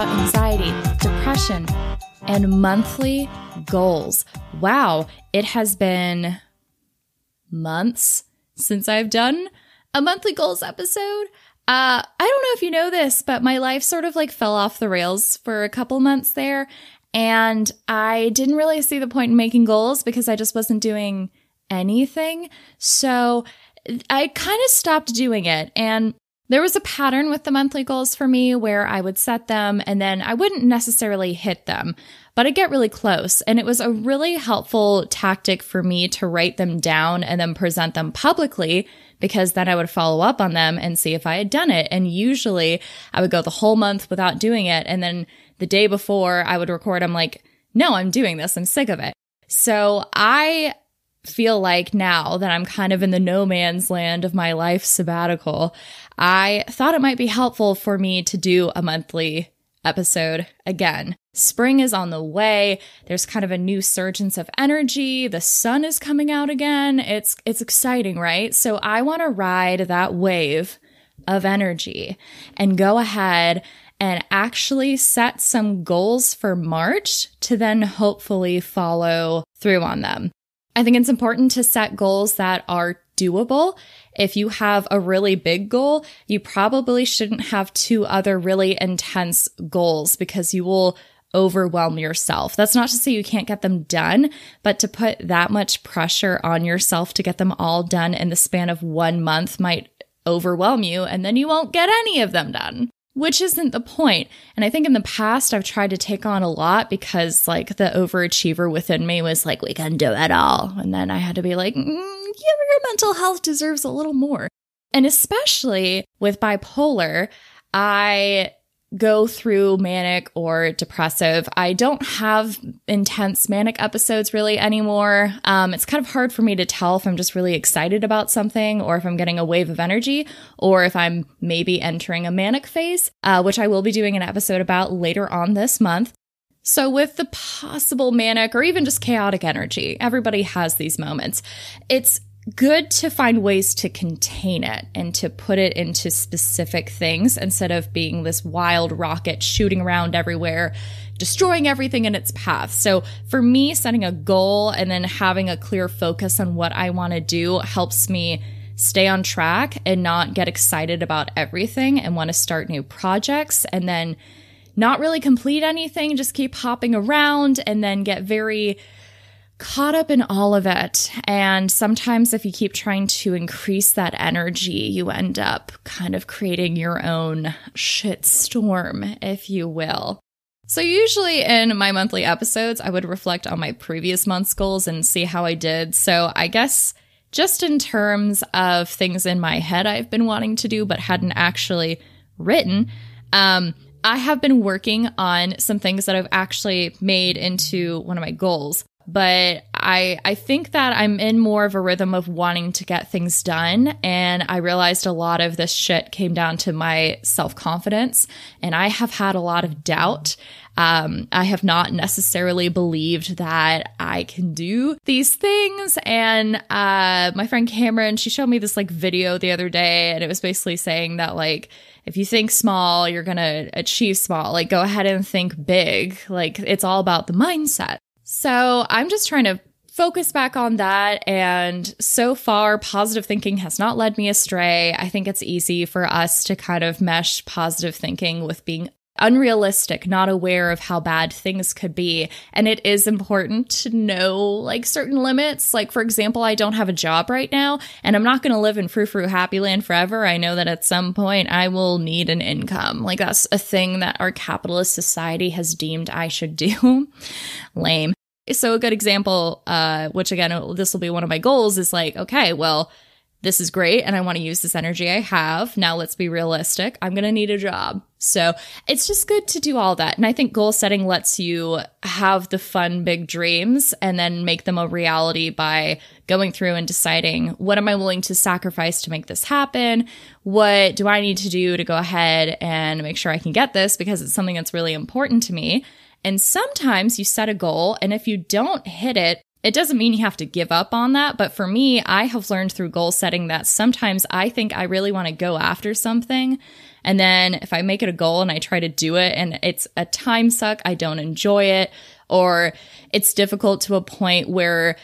about anxiety, depression, and monthly goals. Wow, it has been months since I've done a monthly goals episode. I don't know if you know this, but my life sort of like fell off the rails for a couple months there. And I didn't really see the point in making goals because I just wasn't doing anything. So I kind of stopped doing it. And there was a pattern with the monthly goals for me where I would set them and then I wouldn't necessarily hit them, but I'd get really close. And it was a really helpful tactic for me to write them down and then present them publicly, because then I would follow up on them and see if I had done it. And usually I would go the whole month without doing it. And then the day before I would record, I'm like, no, I'm doing this. I'm sick of it. So I feel like now that I'm kind of in the no man's land of my life sabbatical, I thought it might be helpful for me to do a monthly episode again. Spring is on the way. There's kind of a new surgence of energy. The sun is coming out again. It's exciting, right? So I want to ride that wave of energy and go ahead and actually set some goals for March to then hopefully follow through on them. I think it's important to set goals that are doable. If you have a really big goal, you probably shouldn't have two other really intense goals because you will overwhelm yourself. That's not to say you can't get them done, but to put that much pressure on yourself to get them all done in the span of 1 month might overwhelm you, and then you won't get any of them done, which isn't the point. And I think in the past, I've tried to take on a lot because like the overachiever within me was like, we can do it all. And then I had to be like, your mental health deserves a little more. And especially with bipolar, I go through manic or depressive. I don't have intense manic episodes really anymore. It's kind of hard for me to tell if I'm just really excited about something or if I'm getting a wave of energy or if I'm maybe entering a manic phase, which I will be doing an episode about later on this month. So with the possible manic or even just chaotic energy, everybody has these moments. It's good to find ways to contain it and to put it into specific things instead of being this wild rocket shooting around everywhere, destroying everything in its path. So for me, setting a goal and then having a clear focus on what I want to do helps me stay on track and not get excited about everything and want to start new projects and then not really complete anything, just keep hopping around and then get very caught up in all of it. And sometimes if you keep trying to increase that energy, you end up kind of creating your own shit storm, if you will. So usually in my monthly episodes, I would reflect on my previous month's goals and see how I did. So I guess just in terms of things in my head I've been wanting to do but hadn't actually written, I have been working on some things that I've actually made into one of my goals. But I think that I'm in more of a rhythm of wanting to get things done. And I realized a lot of this shit came down to my self-confidence. And I have had a lot of doubt. I have not necessarily believed that I can do these things. And my friend Cameron, she showed me this like video the other day. And it was basically saying that like, if you think small, you're going to achieve small. Like go ahead and think big. Like it's all about the mindset. So I'm just trying to focus back on that. And so far, positive thinking has not led me astray. I think it's easy for us to kind of mesh positive thinking with being unrealistic, not aware of how bad things could be. And it is important to know like certain limits. Like, for example, I don't have a job right now and I'm not going to live in frou-frou happy land forever. I know that at some point I will need an income. Like that's a thing that our capitalist society has deemed I should do. Lame. So a good example, which again, this will be one of my goals is like, okay, well, this is great and I want to use this energy I have. Now let's be realistic. I'm going to need a job. So it's just good to do all that. And I think goal setting lets you have the fun, big dreams and then make them a reality by going through and deciding, what am I willing to sacrifice to make this happen? What do I need to do to go ahead and make sure I can get this because it's something that's really important to me? And sometimes you set a goal and if you don't hit it, It doesn't mean you have to give up on that, but for me, I have learned through goal setting that sometimes I think I really want to go after something, and then if I make it a goal and I try to do it and it's a time suck, I don't enjoy it, or it's difficult to a point where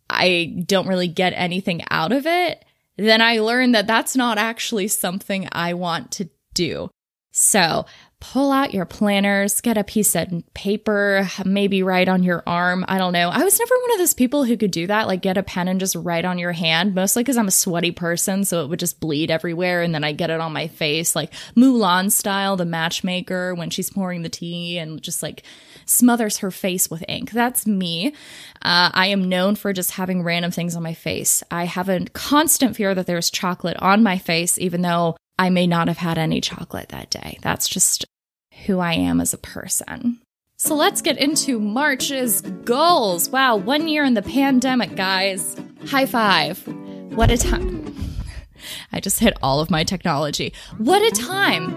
I don't really get anything out of it, then I learn that that's not actually something I want to do. So pull out your planners, get a piece of paper, maybe write on your arm. I don't know. I was never one of those people who could do that, like get a pen and just write on your hand, mostly because I'm a sweaty person, so it would just bleed everywhere, and then I get it on my face, like Mulan style, the matchmaker, when she's pouring the tea and just like smothers her face with ink. That's me. I am known for just having random things on my face. I have a constant fear that there's chocolate on my face, even though I may not have had any chocolate that day. That's just who I am as a person. So let's get into March's goals. Wow, 1 year in the pandemic, guys. High five. What a time. I just hit all of my technology. What a time.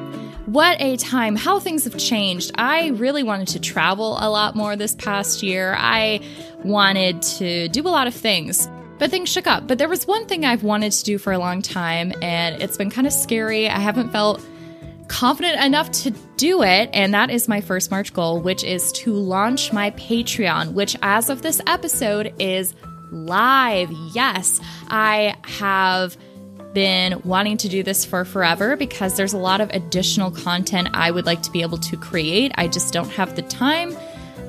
What a time. How things have changed. I really wanted to travel a lot more this past year. I wanted to do a lot of things. But things shook up. But there was one thing I've wanted to do for a long time, and it's been kind of scary. I haven't felt confident enough to do it, and that is my first March goal, which is to launch my Patreon, which as of this episode is live. Yes, I have been wanting to do this for forever because there's a lot of additional content I would like to be able to create. I just don't have the time.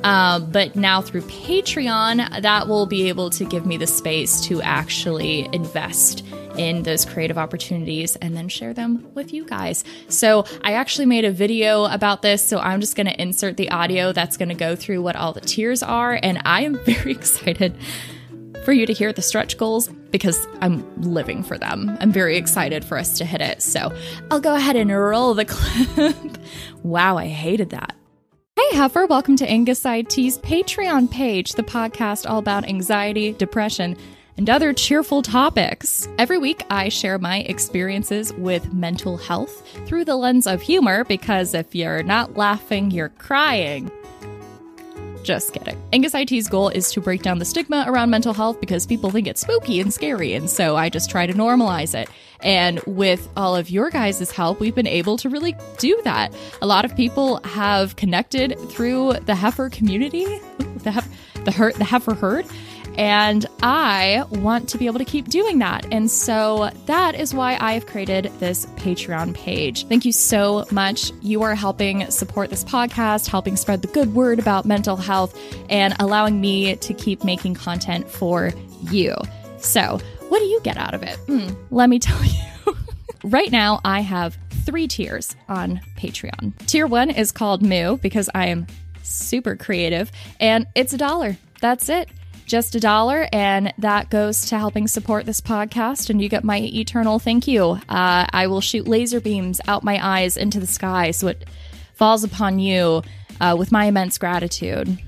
But now through Patreon, that will be able to give me the space to actually invest in those creative opportunities and then share them with you guys. So I actually made a video about this, so I'm just going to insert the audio that's going to go through what all the tiers are. And I am very excited for you to hear the stretch goals because I'm living for them. I'm very excited for us to hit it. So I'll go ahead and roll the clip. Wow, I hated that. Hey Heifer, welcome to Angus IT's Patreon page, the podcast all about anxiety, depression, and other cheerful topics. Every week, I share my experiences with mental health through the lens of humor, because if you're not laughing, you're crying. Just kidding. Angus IT's goal is to break down the stigma around mental health because people think it's spooky and scary, and so I just try to normalize it. And with all of your guys' help, we've been able to really do that. A lot of people have connected through the heifer community, the heifer herd, and I want to be able to keep doing that. And so that is why I have created this Patreon page. Thank you so much. You are helping support this podcast, helping spread the good word about mental health, and allowing me to keep making content for you. So what do you get out of it? Let me tell you. Right now, I have 3 tiers on Patreon. Tier 1 is called Moo because I am super creative, and it's $1. That's it. Just $1, and that goes to helping support this podcast, and you get my eternal thank you. I will shoot laser beams out my eyes into the sky so it falls upon you with my immense gratitude.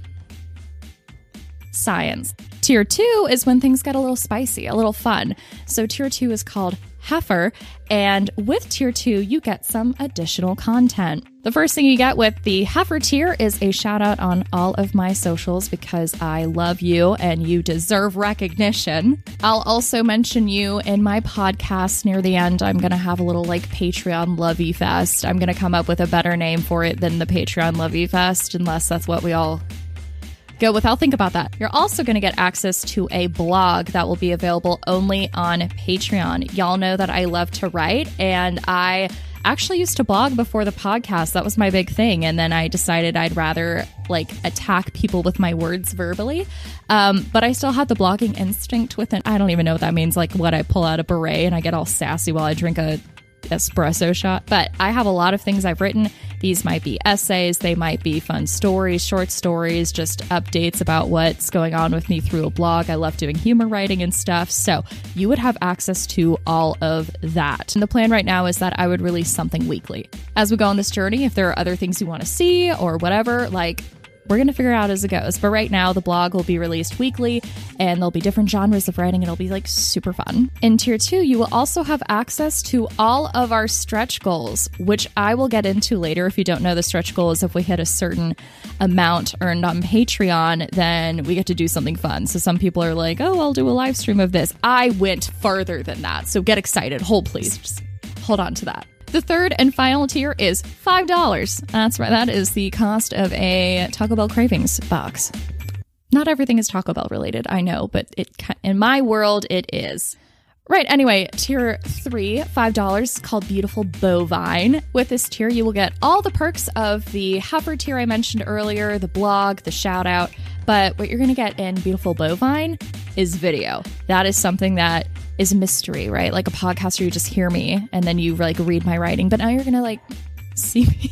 Science. Tier 2 is when things get a little spicy, a little fun. So Tier 2 is called Heifer, and with Tier 2, you get some additional content. The first thing you get with the Heifer tier is a shout out on all of my socials because I love you and you deserve recognition. I'll also mention you in my podcast near the end. I'm going to have a little like Patreon Lovey Fest. I'm going to come up with a better name for it than the Patreon Lovey Fest, unless that's what we all go with. I'll think about that. You're also going to get access to a blog that will be available only on Patreon. Y'all know that I love to write, and I actually used to blog before the podcast. That was my big thing. And then I decided I'd rather like attack people with my words verbally. But I still had the blogging instinct with it. I don't even know what that means. Like what, I pull out a beret and I get all sassy while I drink a espresso shot. But I have a lot of things I've written. These might be essays, they might be fun stories, short stories, just updates about what's going on with me through a blog. I love doing humor writing and stuff. So you would have access to all of that. And the plan right now is that I would release something weekly. As we go on this journey, if there are other things you want to see or whatever, like we're going to figure it out as it goes. But right now, the blog will be released weekly, and there'll be different genres of writing. It'll be like super fun. In tier 2, you will also have access to all of our stretch goals, which I will get into later. If you don't know, the stretch goal is if we hit a certain amount earned on Patreon, then we get to do something fun. So some people are like, oh, I'll do a live stream of this. I went farther than that. So get excited. Hold, please. Just hold on to that. The third and final tier is $5. That's right. That is the cost of a Taco Bell Cravings box. Not everything is Taco Bell related, I know, but in my world, it is. Right, anyway, tier 3, $5, called Beautiful Bovine. With this tier, you will get all the perks of the heifer tier I mentioned earlier, the blog, the shout out, but what you're going to get in Beautiful Bovine is video. That is something that is a mystery, right? Like a podcast where you just hear me and then you like read my writing, but now you're going to like see me.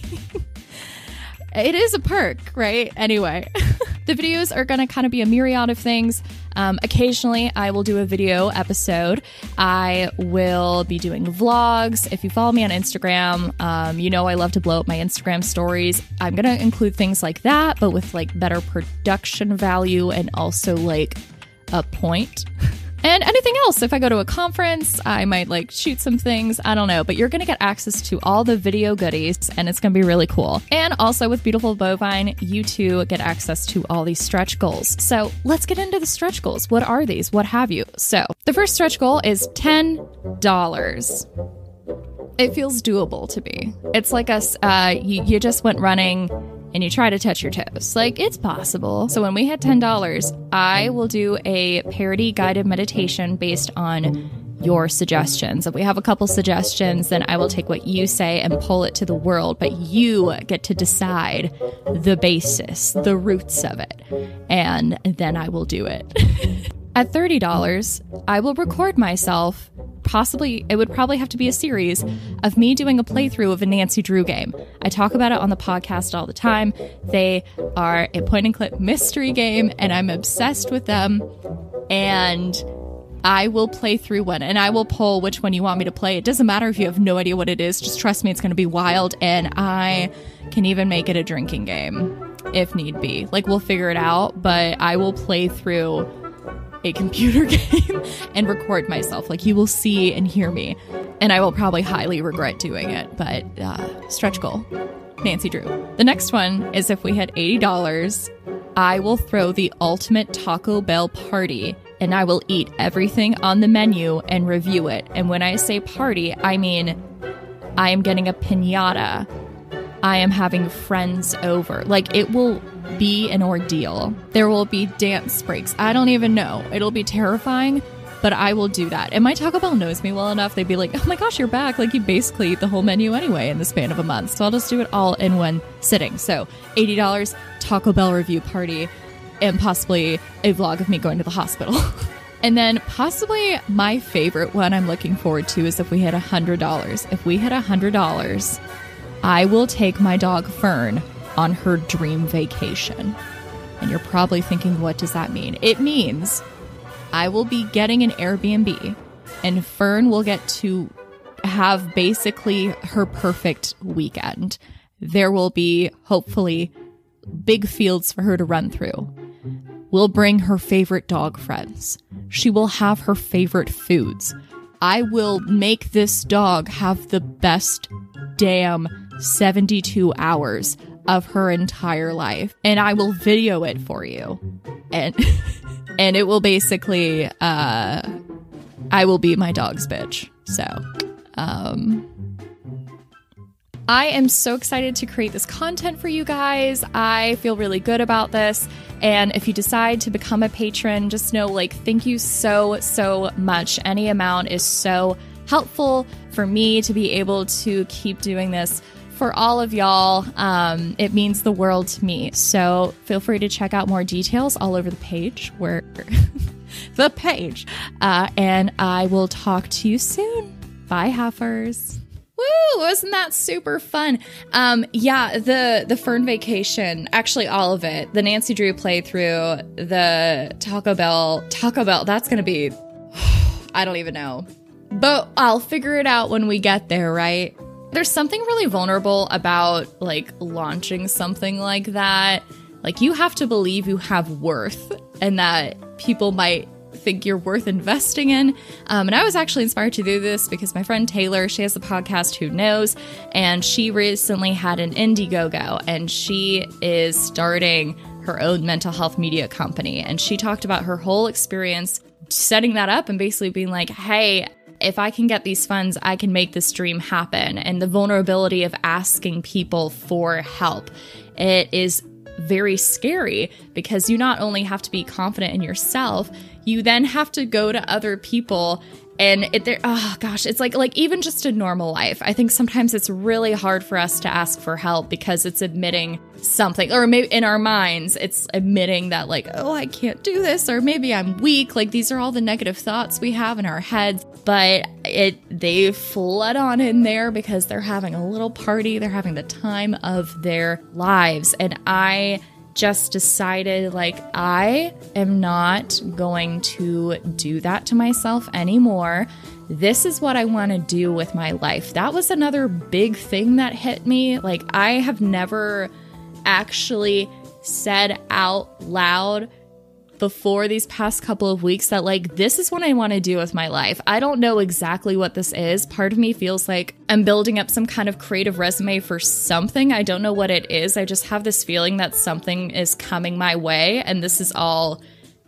It is a perk, right? Anyway, the videos are going to kind of be a myriad of things. Occasionally, I will do a video episode. I will be doing vlogs. If you follow me on Instagram, you know I love to blow up my Instagram stories. I'm going to include things like that, but with like better production value and also like a point. And anything else. If I go to a conference, I might like shoot some things. I don't know. But you're going to get access to all the video goodies and it's going to be really cool. And also with Beautiful Bovine, you too get access to all these stretch goals. So let's get into the stretch goals. What are these? What have you? So the first stretch goal is $10. It feels doable to me. It's like you just went running and you try to touch your toes. Like, it's possible. So when we hit $10, I will do a parody guided meditation based on your suggestions. If we have a couple suggestions, then I will take what you say and pull it to the world, but you get to decide the basis, the roots of it, and then I will do it. At $30, I will record myself. Possibly, it would probably have to be a series of me doing a playthrough of a Nancy Drew game. I talk about it on the podcast all the time. They are a point and click mystery game, and I'm obsessed with them. And I will play through one, and I will poll which one you want me to play. It doesn't matter if you have no idea what it is. Just trust me, it's going to be wild, and I can even make it a drinking game if need be. Like, we'll figure it out, but I will play through a computer game and record myself. Like, you will see and hear me, and I will probably highly regret doing it, but stretch goal, Nancy Drew. The next one is if we hit $80, I will throw the ultimate Taco Bell party, and I will eat everything on the menu and review it. And when I say party, I mean I am getting a piñata. I am having friends over. Like, it will be an ordeal. There will be dance breaks. I don't even know. It'll be terrifying, but I will do that. And my Taco Bell knows me well enough. They'd be like, oh my gosh, you're back. Like, you basically eat the whole menu anyway in the span of a month. So I'll just do it all in one sitting. So $80, Taco Bell review party, and possibly a vlog of me going to the hospital. And then possibly my favorite one I'm looking forward to is if we hit $100. If we hit $100, I will take my dog Fern on her dream vacation. And you're probably thinking, what does that mean? It means I will be getting an Airbnb, and Fern will get to have basically her perfect weekend. There will be, hopefully, big fields for her to run through. We'll bring her favorite dog friends. She will have her favorite foods. I will make this dog have the best damn 72 hours of her entire life, and I will video it for you, and and it will basically I will be my dog's bitch. So I am so excited to create this content for you guys. I feel really good about this. And if you decide to become a patron, just know, like, thank you so much. Any amount is so helpful for me to be able to keep doing this for all of y'all. It means the world to me. So feel free to check out more details all over the page, where the page. And I will talk to you soon. Bye, heifers. Woo! Wasn't that super fun? Yeah, the Fern vacation, actually all of it, the Nancy Drew playthrough, the Taco Bell, that's gonna be, I don't even know. But I'll figure it out when we get there, right? There's something really vulnerable about, like, launching something like that. Like, you have to believe you have worth and that people might think you're worth investing in. And I was actually inspired to do this because my friend Taylor, she has a podcast, Who Knows, and she recently had an Indiegogo, and she is starting her own mental health media company. And she talked about her whole experience setting that up and basically being like, hey, if I can get these funds, I can make this dream happen. And the vulnerability of asking people for help. It is very scary because you not only have to be confident in yourself, you then have to go to other people. And it's like even just a normal life. I think sometimes it's really hard for us to ask for help because it's admitting something, or maybe in our minds, it's admitting that like, oh, I can't do this, or maybe I'm weak. Like, these are all the negative thoughts we have in our heads, but they flood on in there because they're having a little party. They're having the time of their lives. And I just decided, like, I am not going to do that to myself anymore. This is what I want to do with my life. That was another big thing that hit me. Like, I have never actually said out loud before these past couple of weeks that, like, this is what I want to do with my life. I don't know exactly what this is. Part of me feels like I'm building up some kind of creative resume for something. I don't know what it is. I just have this feeling that something is coming my way, and this is all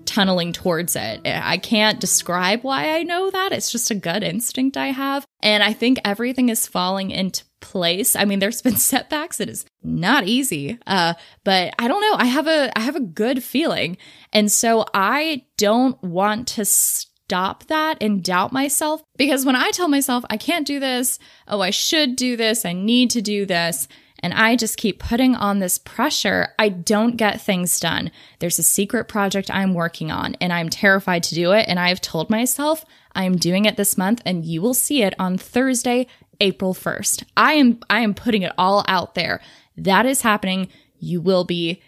tunneling towards it. I can't describe why I know that. It's just a gut instinct I have. And I think everything is falling into place. I mean, there's been setbacks. It is not easy. But I don't know. I have a good feeling. And so I don't want to stop that and doubt myself, because when I tell myself I can't do this, oh, I should do this, I need to do this, and I just keep putting on this pressure, I don't get things done. There's a secret project I'm working on, and I'm terrified to do it. And I've told myself I am doing it this month, and you will see it on Thursday, April 1st. I am putting it all out there. That is happening. You will be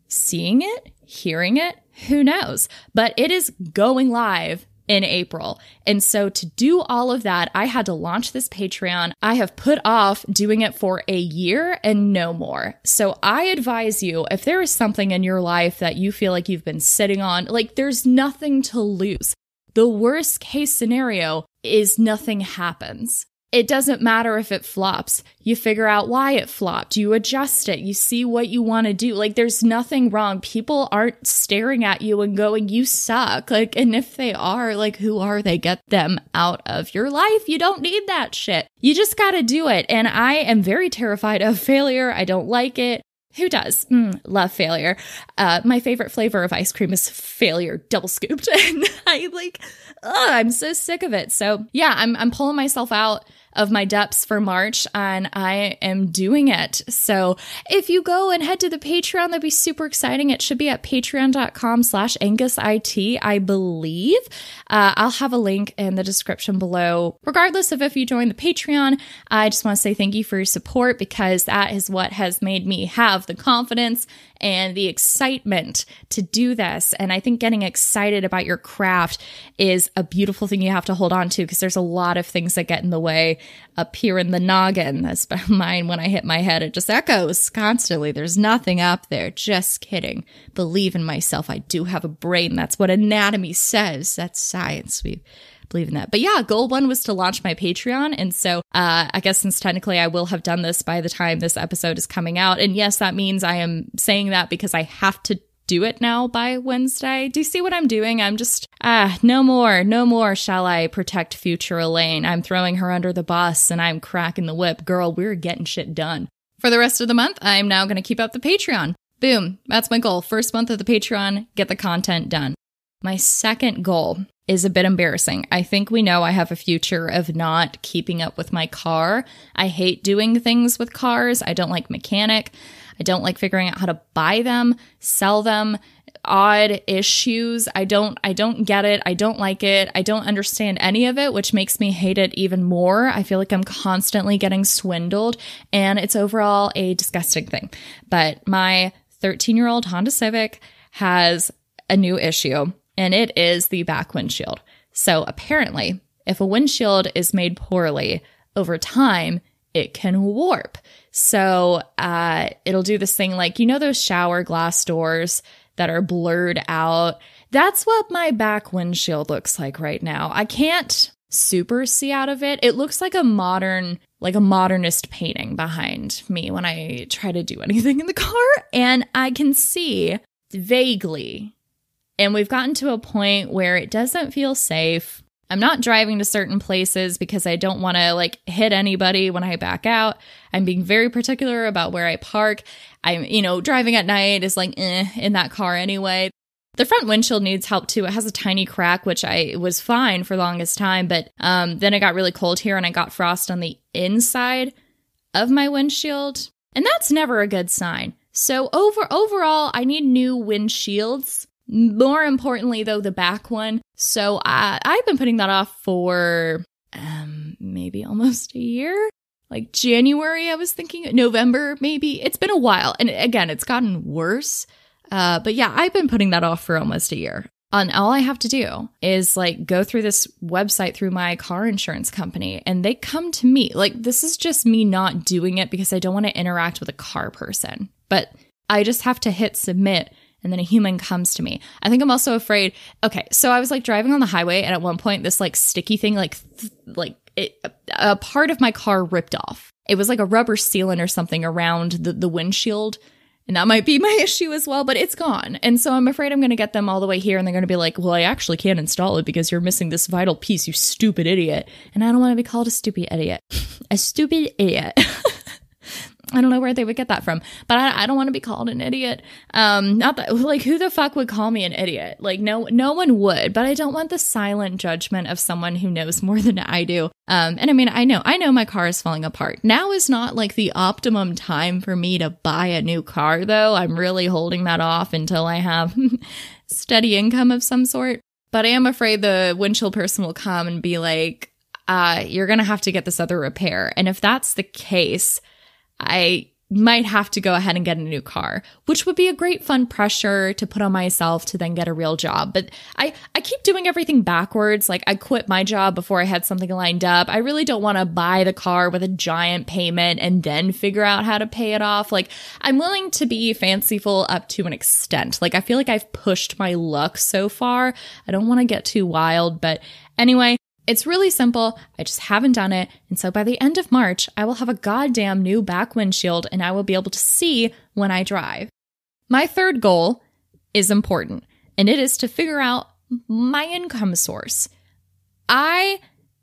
seeing it, hearing it, who knows? But it is going live in April. And so to do all of that, I had to launch this Patreon. I have put off doing it for a year and no more. So I advise you, if there is something in your life that you feel like you've been sitting on, like, there's nothing to lose. The worst case scenario is nothing happens. It doesn't matter if it flops. You figure out why it flopped. You adjust it. You see what you want to do. Like, there's nothing wrong. People aren't staring at you and going, you suck. Like, and if they are, like, who are they? Get them out of your life. You don't need that shit. You just got to do it. And I am very terrified of failure. I don't like it. Who does? Love failure. My favorite flavor of ice cream is failure double scooped. And I'm so sick of it. So yeah, I'm pulling myself out of my depths for March, and I am doing it. So if you go and head to the Patreon, that'd be super exciting. It should be at patreon.com/AngusIT, I believe. I'll have a link in the description below. Regardless of if you join the Patreon, I just want to say thank you for your support, because that is what has made me have the confidence and the excitement to do this. And I think getting excited about your craft is a beautiful thing you have to hold on to, because there's a lot of things that get in the way up here in the noggin. That's mine. When I hit my head, it just echoes constantly. There's nothing up there. Just kidding. Believe in myself. I do have a brain. That's what anatomy says. That's science. We believe in that. But yeah, goal one was to launch my Patreon. And so I guess since technically I will have done this by the time this episode is coming out. And yes, that means I am saying that because I have to do it now by Wednesday. Do you see what I'm doing? I'm just, no more shall I protect future Elaine. I'm throwing her under the bus and I'm cracking the whip. Girl, we're getting shit done. For the rest of the month, I'm now going to keep up the Patreon. Boom. That's my goal. First month of the Patreon, get the content done. My second goal is a bit embarrassing. I think we know I have a future of not keeping up with my car. I hate doing things with cars. I don't like mechanic. I don't like figuring out how to buy them, sell them, odd issues. I don't get it. I don't like it. I don't understand any of it, which makes me hate it even more. I feel like I'm constantly getting swindled, and it's overall a disgusting thing. But my 13-year-old Honda Civic has a new issue, and it is the back windshield. So apparently, if a windshield is made poorly over time, it can warp. So it'll do this thing like, you know, those shower glass doors that are blurred out? That's what my back windshield looks like right now. I can't super see out of it. It looks like a modernist painting behind me when I try to do anything in the car, and I can see vaguely. And we've gotten to a point where it doesn't feel safe. I'm not driving to certain places because I don't want to like hit anybody when I back out. I'm being very particular about where I park. I'm, driving at night is like in that car anyway. The front windshield needs help too. It has a tiny crack, which I was fine for the longest time. But then it got really cold here and I got frost on the inside of my windshield. And that's never a good sign. So overall, I need new windshields. More importantly, though, the back one. So I've been putting that off for maybe almost a year. Like January, I was thinking November, maybe. It's been a while. And again, it's gotten worse. But yeah, I've been putting that off for almost a year. And all I have to do is like go through this website through my car insurance company and they come to me. Like this is just me not doing it because I don't want to interact with a car person. But I just have to hit submit and then a human comes to me. I think I'm also afraid. Okay, so I was like driving on the highway and at one point this like sticky thing, a part of my car ripped off. It was like a rubber sealant or something around the windshield. And that might be my issue as well, but it's gone. And so I'm afraid I'm going to get them all the way here and they're going to be like, well, I actually can't install it because you're missing this vital piece, you stupid idiot. And I don't want to be called a stupid idiot. A stupid idiot. I don't know where they would get that from, but I don't want to be called an idiot. Not that, like, who the fuck would call me an idiot? Like, no one would, but I don't want the silent judgment of someone who knows more than I do. And I mean, I know my car is falling apart. Now is not like the optimum time for me to buy a new car, though. I'm really holding that off until I have steady income of some sort. But I am afraid the windshield person will come and be like, you're going to have to get this other repair. And if that's the case, I might have to go ahead and get a new car, which would be a great fun pressure to put on myself to then get a real job. But I keep doing everything backwards. Like I quit my job before I had something lined up. I really don't want to buy the car with a giant payment and then figure out how to pay it off. Like I'm willing to be fanciful up to an extent. Like I feel like I've pushed my luck so far. I don't want to get too wild, but anyway, it's really simple. I just haven't done it. And so by the end of March, I will have a goddamn new back windshield and I will be able to see when I drive. My third goal is important, and it is to figure out my income source. I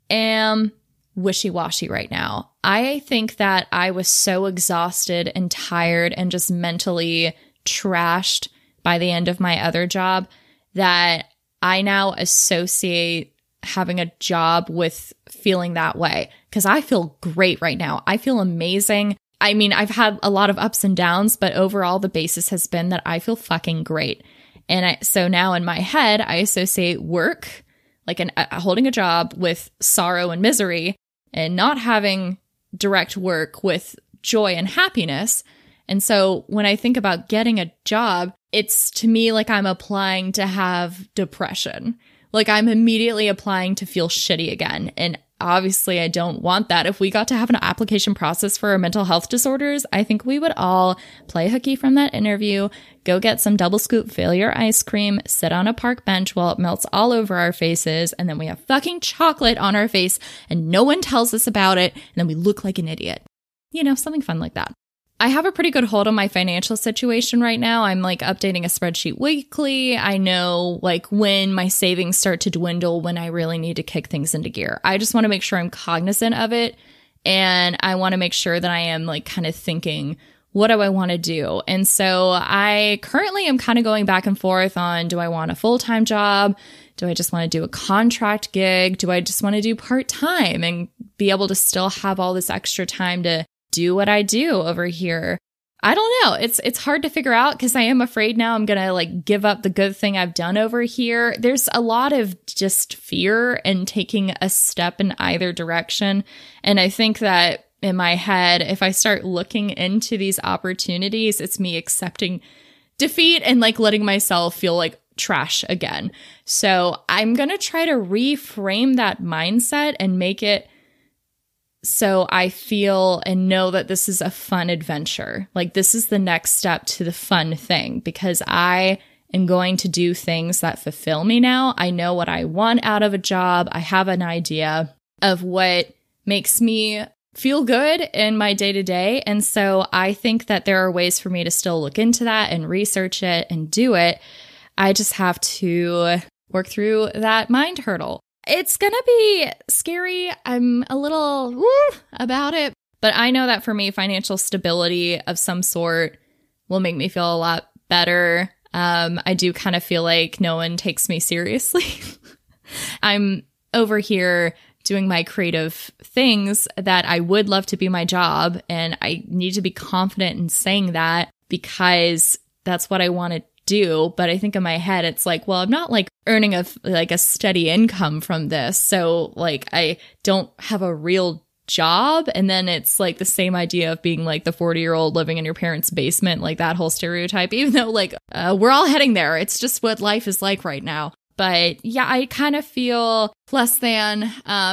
am wishy-washy right now. I think that I was so exhausted and tired and just mentally trashed by the end of my other job that I now associate having a job with feeling that way, because I feel great right now. I feel amazing. I mean, I've had a lot of ups and downs, but overall the basis has been that I feel fucking great. And so now in my head, I associate work, like holding a job, with sorrow and misery, and not having direct work with joy and happiness. And so when I think about getting a job, it's to me like I'm applying to have depression. Like I'm immediately applying to feel shitty again. And obviously I don't want that. If we got to have an application process for our mental health disorders, I think we would all play hooky from that interview, go get some double scoop failure ice cream, sit on a park bench while it melts all over our faces, and then we have fucking chocolate on our face and no one tells us about it, and then we look like an idiot. You know, something fun like that. I have a pretty good hold on my financial situation right now. I'm like updating a spreadsheet weekly. I know like when my savings start to dwindle, when I really need to kick things into gear. I just want to make sure I'm cognizant of it. And I want to make sure that I am like kind of thinking, what do I want to do? And so I currently am kind of going back and forth on, do I want a full-time job? Do I just want to do a contract gig? Do I just want to do part-time and be able to still have all this extra time to do what I do over here? I don't know. It's hard to figure out because I am afraid now I'm going to like give up the good thing I've done over here. There's a lot of just fear and taking a step in either direction. And I think that in my head, if I start looking into these opportunities, it's me accepting defeat and like letting myself feel like trash again. So I'm going to try to reframe that mindset and make it So I feel and know that this is a fun adventure. Like this is the next step to the fun thing because I am going to do things that fulfill me now. I know what I want out of a job. I have an idea of what makes me feel good in my day-to-day. And so I think that there are ways for me to still look into that and research it and do it. I just have to work through that mind hurdle. It's going to be scary. I'm a little about it, but I know that for me, financial stability of some sort will make me feel a lot better. I do kind of feel like no one takes me seriously. I'm over here doing my creative things that I would love to be my job. And I need to be confident in saying that because that's what I want to do. But I think in my head, it's like, well, I'm not like earning a steady income from this. So like, I don't have a real job. And then it's like the same idea of being like the 40-year-old living in your parents' basement, like that whole stereotype, even though like we're all heading there. It's just what life is like right now. But yeah, I kind of feel less than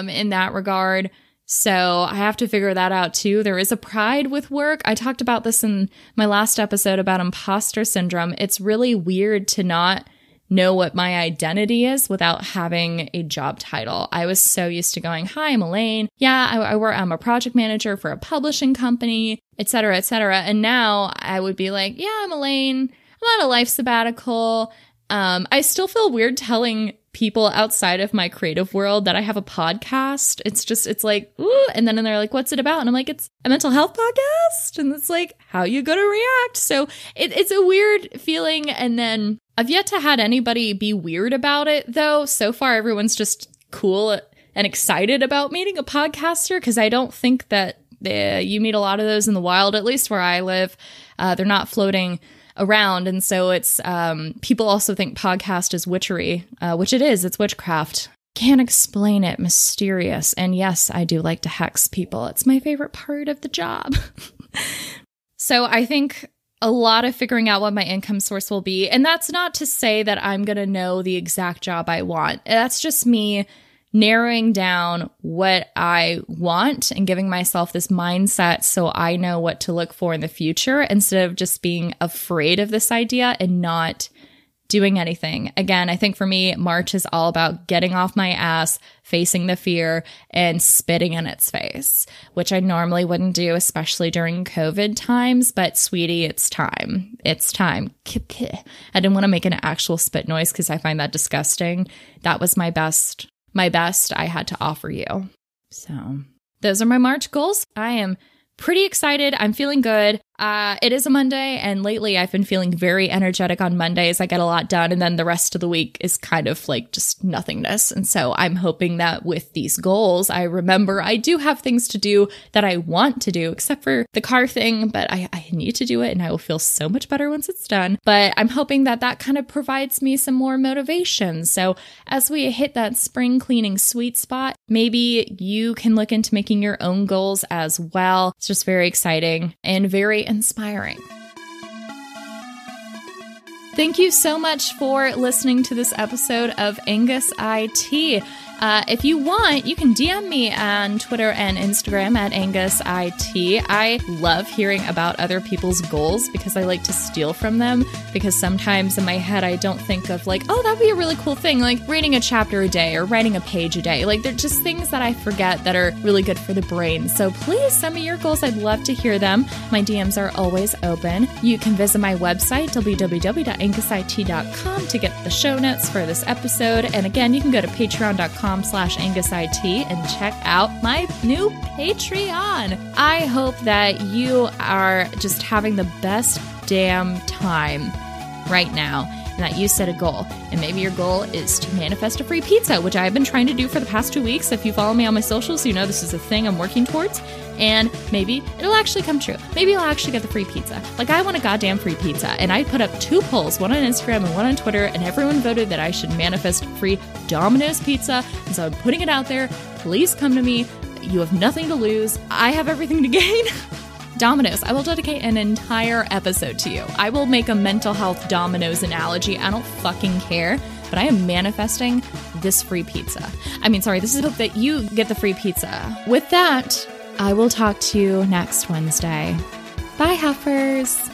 in that regard. So I have to figure that out too. There is a pride with work. I talked about this in my last episode about imposter syndrome. It's really weird to not know what my identity is without having a job title. I was so used to going, hi, I'm Elaine. Yeah, I'm a project manager for a publishing company, et cetera, et cetera. And now I would be like, yeah, I'm Elaine. I'm on a life sabbatical. I still feel weird telling people outside of my creative world that I have a podcast. It's like, ooh, and then they're like, what's it about? And I'm like, it's a mental health podcast. And it's like, how you gonna react? So it's a weird feeling. And then I've yet to had anybody be weird about it though. So far, everyone's just cool and excited about meeting a podcaster because I don't think that you meet a lot of those in the wild, at least where I live. They're not floating around. And so it's, people also think podcast is witchery, which it is. It's witchcraft. Can't explain it. Mysterious. And yes, I do like to hex people. It's my favorite part of the job. So I think a lot of figuring out what my income source will be. And that's not to say that I'm going to know the exact job I want. That's just me narrowing down what I want and giving myself this mindset so I know what to look for in the future instead of just being afraid of this idea and not doing anything. Again, I think for me, March is all about getting off my ass, facing the fear, and spitting in its face, which I normally wouldn't do, especially during COVID times. But sweetie, it's time. It's time. I didn't want to make an actual spit noise because I find that disgusting. That was my best I had to offer you. So those are my March goals. I am pretty excited. I'm feeling good. It is a Monday, and lately I've been feeling very energetic on Mondays. I get a lot done, and then the rest of the week is kind of like just nothingness. And so I'm hoping that with these goals, I remember I do have things to do that I want to do, except for the car thing, but I need to do it, and I will feel so much better once it's done. But I'm hoping that that kind of provides me some more motivation. So as we hit that spring cleaning sweet spot, maybe you can look into making your own goals as well. It's just very exciting and very inspiring. Thank you so much for listening to this episode of Angus IT. If you want, you can DM me on Twitter and Instagram at AngusIT. I love hearing about other people's goals because I like to steal from them, because sometimes in my head I don't think of like, oh, that'd be a really cool thing, like reading a chapter a day or writing a page a day. Like they're just things that I forget that are really good for the brain. So please send me your goals. I'd love to hear them. My DMs are always open. You can visit my website, www.angusit.com, to get the show notes for this episode. And again, you can go to patreon.com/AngusIT and check out my new Patreon. I hope that you are just having the best damn time right now, and that you set a goal. And maybe your goal is to manifest a free pizza, which I've been trying to do for the past 2 weeks. If you follow me on my socials, you know this is a thing I'm working towards. And maybe it'll actually come true. Maybe I'll actually get the free pizza. Like, I want a goddamn free pizza. And I put up 2 polls, one on Instagram and one on Twitter, and everyone voted that I should manifest free Domino's pizza. And so I'm putting it out there. Please come to me. You have nothing to lose. I have everything to gain. Domino's. I will dedicate an entire episode to you. I will make a mental health Domino's analogy. I don't fucking care. But I am manifesting this free pizza. This is hope that you get the free pizza. With that, I will talk to you next Wednesday. Bye, Huffers.